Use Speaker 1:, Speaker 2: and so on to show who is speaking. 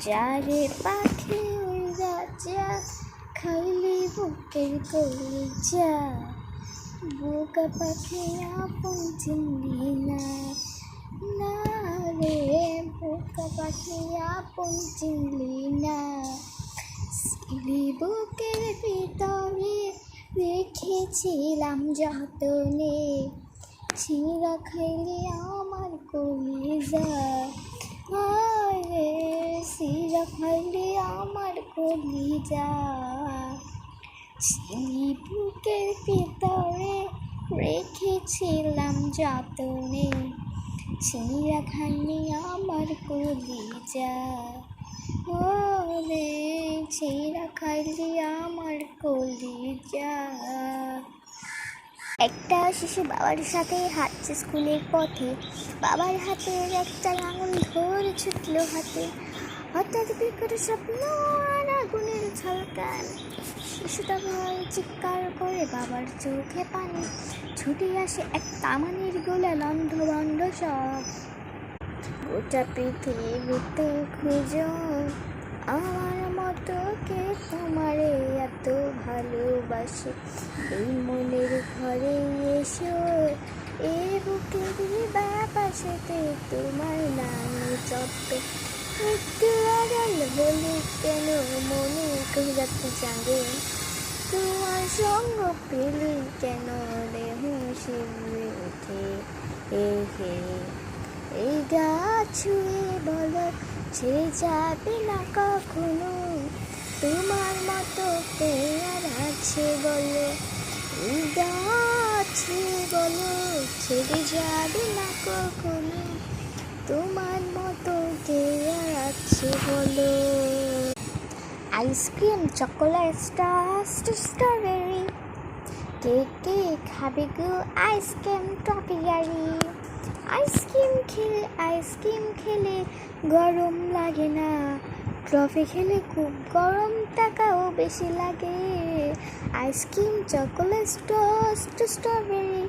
Speaker 1: যারে পাখি উড়া যা খাইলি বুকের কলিজা, বোকা পাখি আপন চিনলি না, না রে বোকা পাখি আপন চিনলি না। সিলি বুকের ভিতরে রেখেছিলাম যতনে, ছিঁড়া খাইলি আমার কলিজা, রে সিরা খাইলি আমার কলিজা। সিলি বুকের ভিতরে রেখেছিলাম যতনে, ছিঁড়া খাইলি আমার কলিজা, রে ছিঁড়া খাইলি আমার কলিজা। একটা শিশু বাবার সাথে হাঁটছে স্কুলের পথে, বাবার হাতের একটা আঙুল ধরে ছুটল হাতে, হঠাৎ বিকট স্বপ্ন আর আগুনের ঝলকান, শিশুটা ভয়ে চিৎকার করে বাবার চোখে পানি, ছুটে আসে এক কামানের গোলা লণ্ড বণ্ড সব, গোটা পৃথিবীতে খুঁজো আমার মতো কে তোমারে এত ভালোবাসে, এই মনের ঘরে এসো এ বুকের বাপাশেতে তোমার নাম চপ্পে, একটু আড়াল হলে কেন মনে খুঁজাতে জাগে, তোমার সঙ্গ পেলে কেন দেহ শিউরে ওঠে, হে এই গাছ ছুঁয়ে বলো ছেড়ে যাবে না কখনো, তোমার মতো কে আর আছে বলো, এই গাছ বলো ছেড়ে যাবে না কখনো, তোমার মতো কে আর আছে বলো। আইসক্রিম চকোলেট স্ট্রবেরি, কে কে খাবে গো আইসক্রিম টফি গাড়ি, আইসক্রিম খেলে গরম লাগে না, ট্রফি খেলে খুব গরম টাকাও বেশি লাগে, আইসক্রিম চকোলেট স্ট্রবেরি।